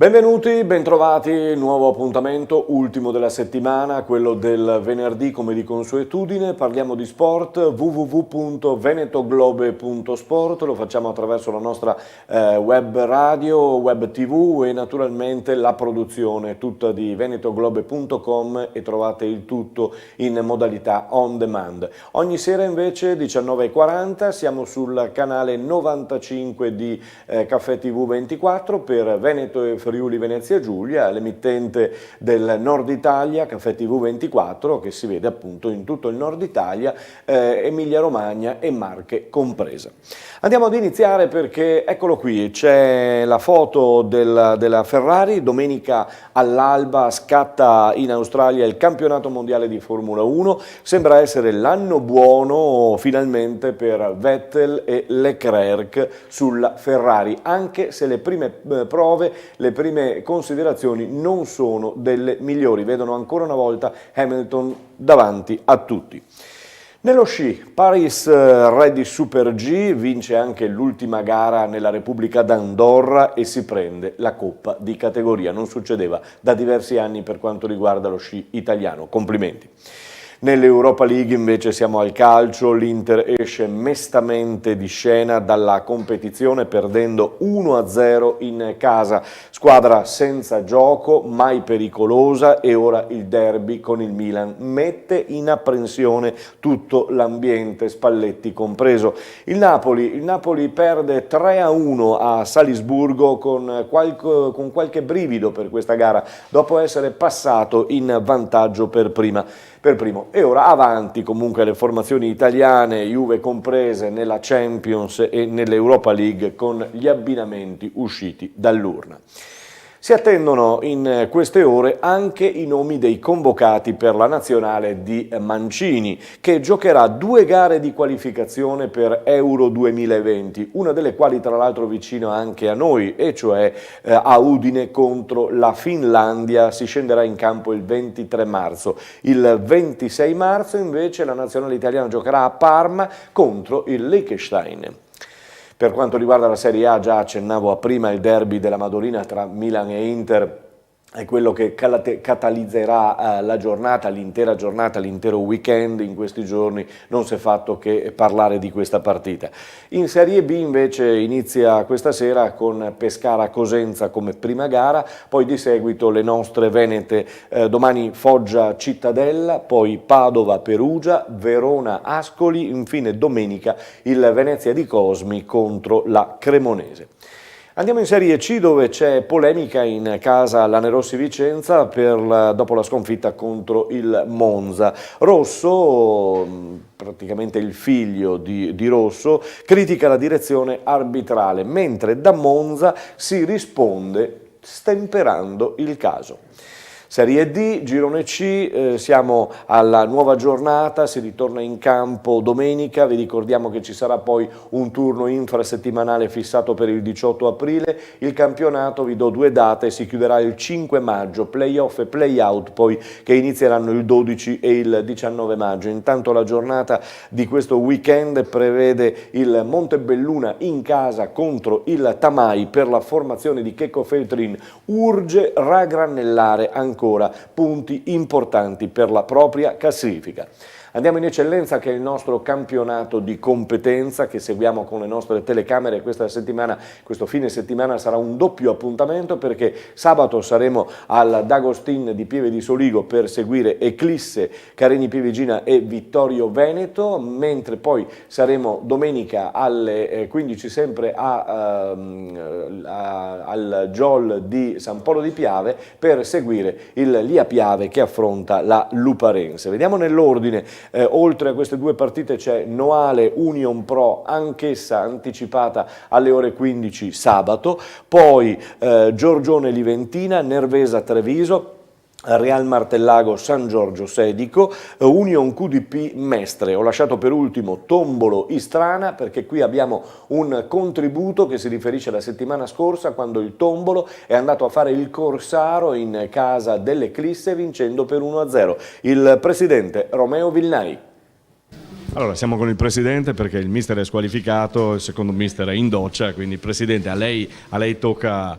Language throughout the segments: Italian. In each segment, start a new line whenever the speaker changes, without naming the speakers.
Benvenuti, bentrovati, nuovo appuntamento, ultimo della settimana, quello del venerdì come di consuetudine. Parliamo di sport, www.venetoglobe.sport, lo facciamo attraverso la nostra web radio, web tv e naturalmente la produzione tutta di venetoglobe.com e trovate il tutto in modalità on demand. Ogni sera invece 19:40 siamo sul canale 95 di Caffè TV 24 per Veneto e Friuli Venezia Giulia, l'emittente del Nord Italia, Caffè TV 24, che si vede appunto in tutto il Nord Italia, Emilia Romagna e Marche compresa. Andiamo ad iniziare perché eccolo qui, c'è la foto della Ferrari. Domenica all'alba scatta in Australia il campionato mondiale di Formula 1, sembra essere l'anno buono finalmente per Vettel e Leclerc sulla Ferrari, anche se le prime prove, le prime considerazioni non sono delle migliori, vedono ancora una volta Hamilton davanti a tutti. Nello sci, Paris Ready Super G vince anche l'ultima gara nella Repubblica d'Andorra e si prende la coppa di categoria. Non succedeva da diversi anni per quanto riguarda lo sci italiano. Complimenti. Nell'Europa League invece siamo al calcio, l'Inter esce mestamente di scena dalla competizione perdendo 1-0 in casa, squadra senza gioco, mai pericolosa, e ora il derby con il Milan mette in apprensione tutto l'ambiente, Spalletti compreso. Il Napoli perde 3-1 a Salisburgo con qualche brivido per questa gara, dopo essere passato in vantaggio per primo. E ora avanti comunque le formazioni italiane, Juve comprese, nella Champions e nell'Europa League con gli abbinamenti usciti dall'urna. Si attendono in queste ore anche i nomi dei convocati per la nazionale di Mancini, che giocherà 2 gare di qualificazione per Euro 2020, una delle quali tra l'altro vicino anche a noi, e cioè a Udine contro la Finlandia. Si scenderà in campo il 23 marzo. Il 26 marzo invece la nazionale italiana giocherà a Parma contro il Liechtenstein. Per quanto riguarda la Serie A, già accennavo prima, il derby della Madonnina tra Milan e Inter è quello che catalizzerà la giornata, l'intera giornata, l'intero weekend. In questi giorni non si è fatto che parlare di questa partita. In Serie B invece inizia questa sera con Pescara-Cosenza come prima gara, poi di seguito le nostre venete, domani Foggia-Cittadella, poi Padova-Perugia, Verona-Ascoli, infine domenica il Venezia di Cosmi contro la Cremonese. Andiamo in Serie C dove c'è polemica in casa Lanerossi Vicenza dopo la sconfitta contro il Monza. Rosso, praticamente il figlio di Rosso, critica la direzione arbitrale, mentre da Monza si risponde stemperando il caso. Serie D, Girone C, siamo alla nuova giornata, si ritorna in campo domenica. Vi ricordiamo che ci sarà poi un turno infrasettimanale fissato per il 18 aprile, il campionato, vi do 2 date, si chiuderà il 5 maggio, play-off e play-out poi che inizieranno il 12 e il 19 maggio. Intanto la giornata di questo weekend prevede il Montebelluna in casa contro il Tamai per la formazione di Checco Feltrin, urge raggranellare ancora punti importanti per la propria classifica. Andiamo in eccellenza, che è il nostro campionato di competenza che seguiamo con le nostre telecamere. Questa settimana, questo fine settimana sarà un doppio appuntamento perché sabato saremo al D'Agostin di Pieve di Soligo per seguire Eclisse, Carini Pievigina e Vittorio Veneto, mentre poi saremo domenica alle 15 sempre al Giol di San Polo di Piave per seguire il Lia Piave che affronta la Luparense. Vediamo nell'ordine. Oltre a queste 2 partite c'è Noale Union Pro, anch'essa anticipata alle ore 15 sabato, poi Giorgione Liventina, Nervesa Treviso, Real Martellago San Giorgio Sedico, Union QDP Mestre. Ho lasciato per ultimo Tombolo Istrana perché qui abbiamo un contributo che si riferisce alla settimana scorsa, quando il Tombolo è andato a fare il Corsaro in casa dell'Eclisse vincendo per 1-0. Il presidente Romeo Vilnai. Allora, siamo con il Presidente perché il mister è squalificato, il secondo mister è in doccia, quindi Presidente, a lei tocca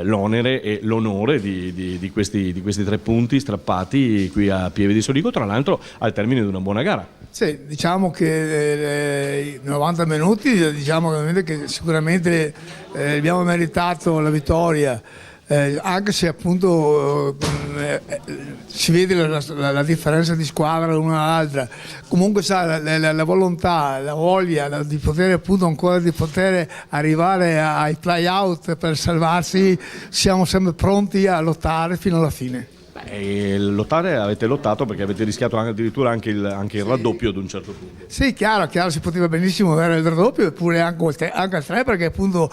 l'onere e l'onore di questi 3 punti strappati qui a Pieve di Soligo, tra l'altro al termine di una buona gara.
Sì, diciamo che i 90 minuti, diciamo che sicuramente abbiamo meritato la vittoria. Anche se appunto si vede la differenza di squadra l'una dall'altra, comunque la volontà, la voglia di poter appunto ancora di poter arrivare ai play-out per salvarsi, siamo sempre pronti a lottare fino alla fine.
Avete lottato perché avete rischiato addirittura anche il raddoppio ad un certo punto.
Sì, chiaro, si poteva benissimo avere il raddoppio, eppure anche al 3, perché appunto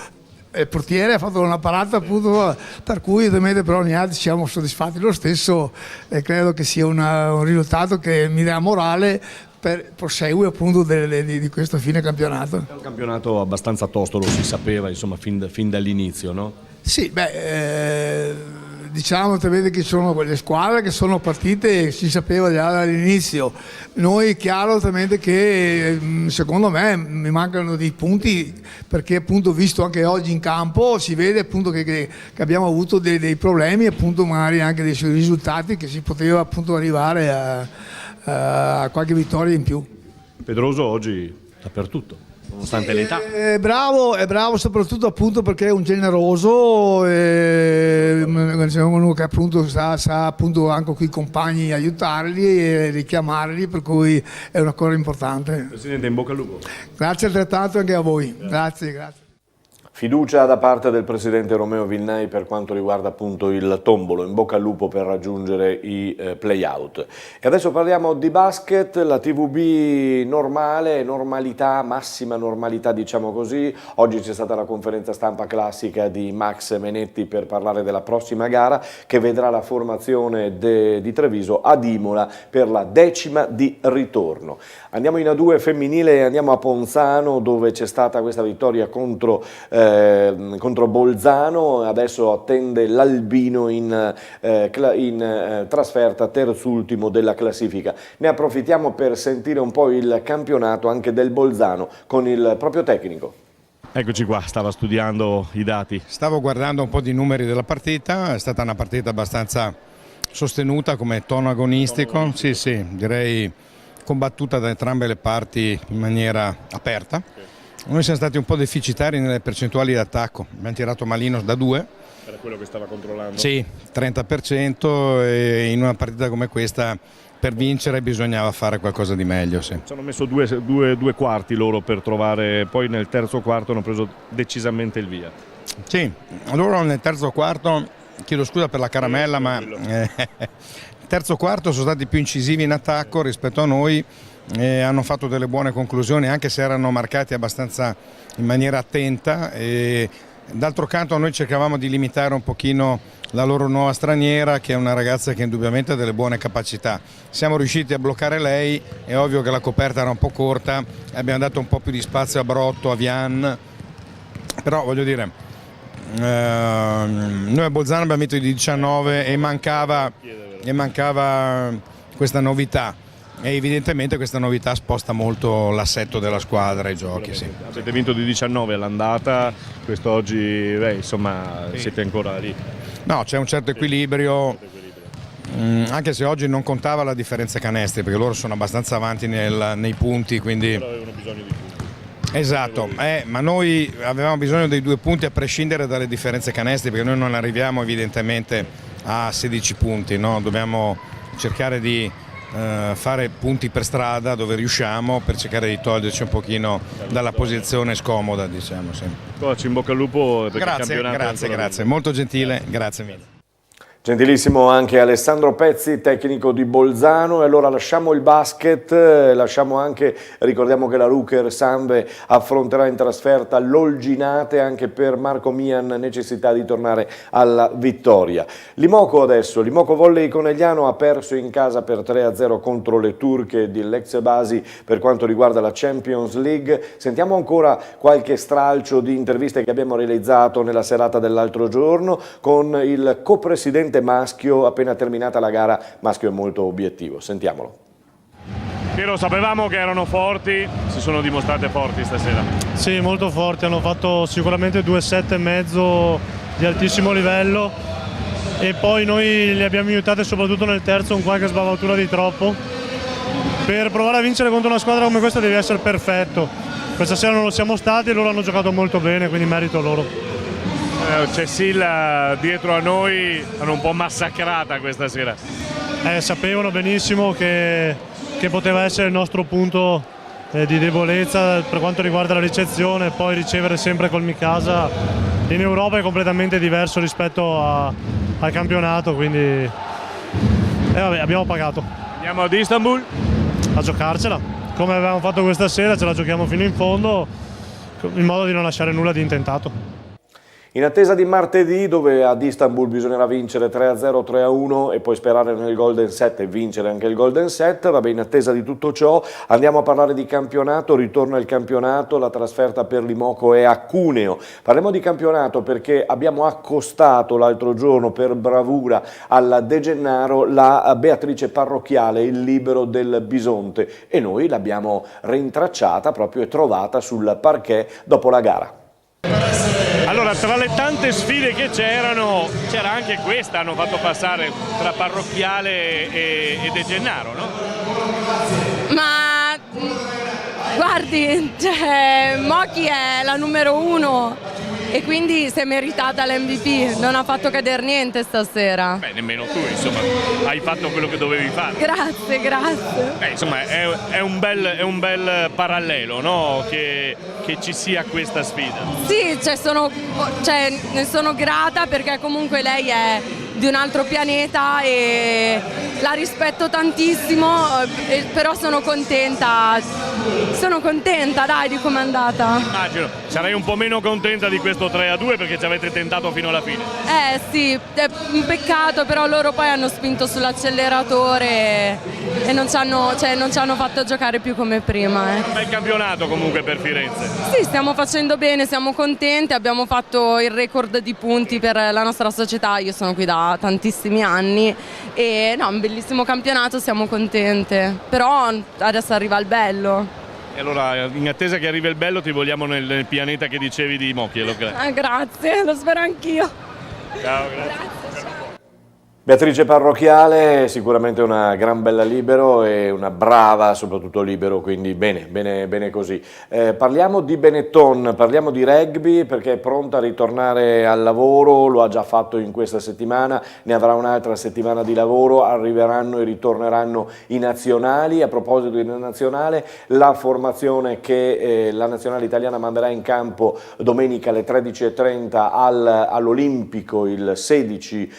il portiere ha fatto una parata appunto, per cui ovviamente però noi altri siamo soddisfatti lo stesso e credo che sia un risultato che mi dà morale per proseguire appunto di questo fine campionato.
È un campionato abbastanza tosto, lo si sapeva insomma fin dall'inizio, no?
Sì, diciamo che ci sono quelle squadre che sono partite, si sapeva già dall'inizio. Noi è chiaro che secondo me mi mancano dei punti, perché appunto visto anche oggi in campo si vede appunto che abbiamo avuto dei problemi, appunto magari anche dei risultati che si poteva appunto arrivare a qualche vittoria in più.
Pedroso oggi dappertutto, nonostante l'età.
È bravo soprattutto appunto perché è un generoso, uno che appunto sa appunto anche qui i compagni aiutarli e richiamarli, per cui è una cosa importante.
Presidente, in bocca al lupo.
Grazie altrettanto anche a voi. Grazie.
Fiducia da parte del Presidente Romeo Vilnai per quanto riguarda appunto il tombolo, in bocca al lupo per raggiungere i play-out. E adesso parliamo di basket, la TVB normale, normalità, massima normalità diciamo così. Oggi c'è stata la conferenza stampa classica di Max Menetti per parlare della prossima gara che vedrà la formazione di Treviso ad Imola per la 10ª di ritorno. Andiamo in A2 femminile e andiamo a Ponzano dove c'è stata questa vittoria contro Bolzano, adesso attende l'Albino in trasferta, terzultimo della classifica. Ne approfittiamo per sentire un po' il campionato anche del Bolzano con il proprio tecnico. Eccoci qua, stava studiando i dati.
Stavo guardando un po' di numeri della partita, è stata una partita abbastanza sostenuta come tono agonistico, sì, direi combattuta da entrambe le parti in maniera aperta. Noi siamo stati un po' deficitari nelle percentuali di attacco, abbiamo tirato malino da 2.
Era quello che stava controllando?
Sì, 30%, e in una partita come questa per vincere bisognava fare qualcosa di meglio. Sì.
Ci hanno messo due quarti loro per trovare, poi nel terzo quarto hanno preso decisamente il via.
Sì, loro nel terzo quarto, chiedo scusa per la caramella, ma nel terzo quarto sono stati più incisivi in attacco rispetto a noi. Hanno fatto delle buone conclusioni anche se erano marcati abbastanza in maniera attenta e d'altro canto noi cercavamo di limitare un pochino la loro nuova straniera, che è una ragazza che indubbiamente ha delle buone capacità. Siamo riusciti a bloccare lei, è ovvio che la coperta era un po' corta, abbiamo dato un po' più di spazio a Brotto, a Vian, però voglio dire noi a Bolzano abbiamo vinto di 19 e mancava questa novità. E evidentemente questa novità sposta molto l'assetto della squadra, i giochi. Sì.
Avete vinto di 19 all'andata, quest'oggi insomma siete ancora lì?
No, c'è un certo equilibrio, anche se oggi non contava la differenza canestri, perché loro sono abbastanza avanti nei punti. Quindi...
Però avevano bisogno di punti.
Esatto, ma noi avevamo bisogno dei 2 punti a prescindere dalle differenze canestri, perché noi non arriviamo evidentemente a 16 punti, no? Dobbiamo cercare di fare punti per strada dove riusciamo per cercare di toglierci un pochino dalla posizione scomoda, diciamo. Sì.
Coach, in bocca al lupo per il campionato.
Grazie, molto gentile, grazie mille.
Gentilissimo anche Alessandro Pezzi, tecnico di Bolzano. E allora lasciamo il basket, ricordiamo che la Ruker Samve affronterà in trasferta l'Olginate, anche per Marco Mian necessità di tornare alla vittoria. Limoco Volley Conegliano ha perso in casa per 3-0 contro le turche di Lecce Basi per quanto riguarda la Champions League. Sentiamo ancora qualche stralcio di interviste che abbiamo realizzato nella serata dell'altro giorno con il copresidente maschio. Appena terminata la gara, maschio è molto obiettivo, sentiamolo.
Piero, sapevamo che erano forti, si sono dimostrate forti stasera.
Sì, molto forti, hanno fatto sicuramente 2 set e mezzo di altissimo livello e poi noi li abbiamo aiutati soprattutto nel terzo con qualche sbavatura di troppo. Per provare a vincere contro una squadra come questa devi essere perfetto. Questa sera non lo siamo stati e loro hanno giocato molto bene, quindi merito loro.
Cecil dietro a noi hanno un po' massacrata questa sera.
Sapevano benissimo che poteva essere il nostro punto di debolezza per quanto riguarda la ricezione, poi ricevere sempre col Mikasa in Europa è completamente diverso rispetto al campionato, quindi vabbè, abbiamo pagato.
Andiamo ad Istanbul?
A giocarcela, come avevamo fatto questa sera, ce la giochiamo fino in fondo in modo di non lasciare nulla di intentato.
In attesa di martedì, dove ad Istanbul bisognerà vincere 3-0, 3-1 e poi sperare nel Golden Set e vincere anche il Golden Set, vabbè, in attesa di tutto ciò andiamo a parlare di campionato, ritorna il campionato, la trasferta per l'Imoco è a Cuneo. Parliamo di campionato perché abbiamo accostato l'altro giorno per bravura alla De Gennaro la Beatrice Parrocchiale, il libero del Bisonte, e noi l'abbiamo rintracciata proprio e trovata sul parquet dopo la gara.
Allora, tra le tante sfide che c'erano, c'era anche questa, hanno fatto passare tra Parrocchiale e De Gennaro, no?
Ma guardi, cioè, Mochi è la numero 1 e quindi si è meritata l'MVP, non ha fatto cadere niente stasera.
Beh, nemmeno tu, insomma, hai fatto quello che dovevi fare.
Grazie, grazie.
Insomma, è un bel parallelo, no? Che ci sia questa sfida.
Sì, ne sono grata perché comunque lei è di un altro pianeta e la rispetto tantissimo, però sono contenta dai di come è andata.
Immagino, sarei un po' meno contenta di questo 3-2 perché ci avete tentato fino alla fine.
Sì, è un peccato, però loro poi hanno spinto sull'acceleratore e non ci hanno fatto giocare più come prima.
Bel campionato comunque per Firenze.
Sì, stiamo facendo bene, siamo contenti, abbiamo fatto il record di punti per la nostra società, io sono qui da tantissimi anni e no, un bellissimo campionato, siamo contente, però adesso arriva il bello.
E allora, in attesa che arrivi il bello, ti vogliamo nel pianeta che dicevi di Mochi.
Grazie, lo spero anch'io.
Ciao, grazie.
Beatrice Parrocchiale, sicuramente una gran bella libero e una brava soprattutto libero, quindi bene così. Parliamo di Benetton, parliamo di rugby perché è pronta a ritornare al lavoro, lo ha già fatto in questa settimana, ne avrà un'altra settimana di lavoro, arriveranno e ritorneranno i nazionali. A proposito di nazionale, la formazione che la nazionale italiana manderà in campo domenica alle 13:30 all'Olimpico il 16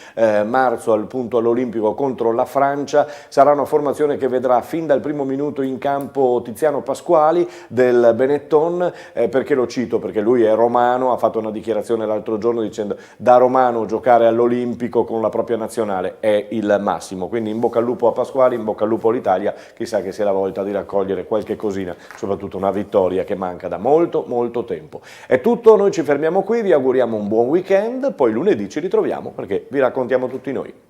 marzo al punto all'Olimpico contro la Francia, sarà una formazione che vedrà fin dal primo minuto in campo Tiziano Pasquali del Benetton. Perché lo cito? Perché lui è romano, ha fatto una dichiarazione l'altro giorno dicendo da romano giocare all'Olimpico con la propria nazionale è il massimo, quindi in bocca al lupo a Pasquali, in bocca al lupo all'Italia, chissà che sia la volta di raccogliere qualche cosina, soprattutto una vittoria che manca da molto tempo. È tutto, noi ci fermiamo qui, vi auguriamo un buon weekend, poi lunedì ci ritroviamo perché vi raccontiamo tutti noi.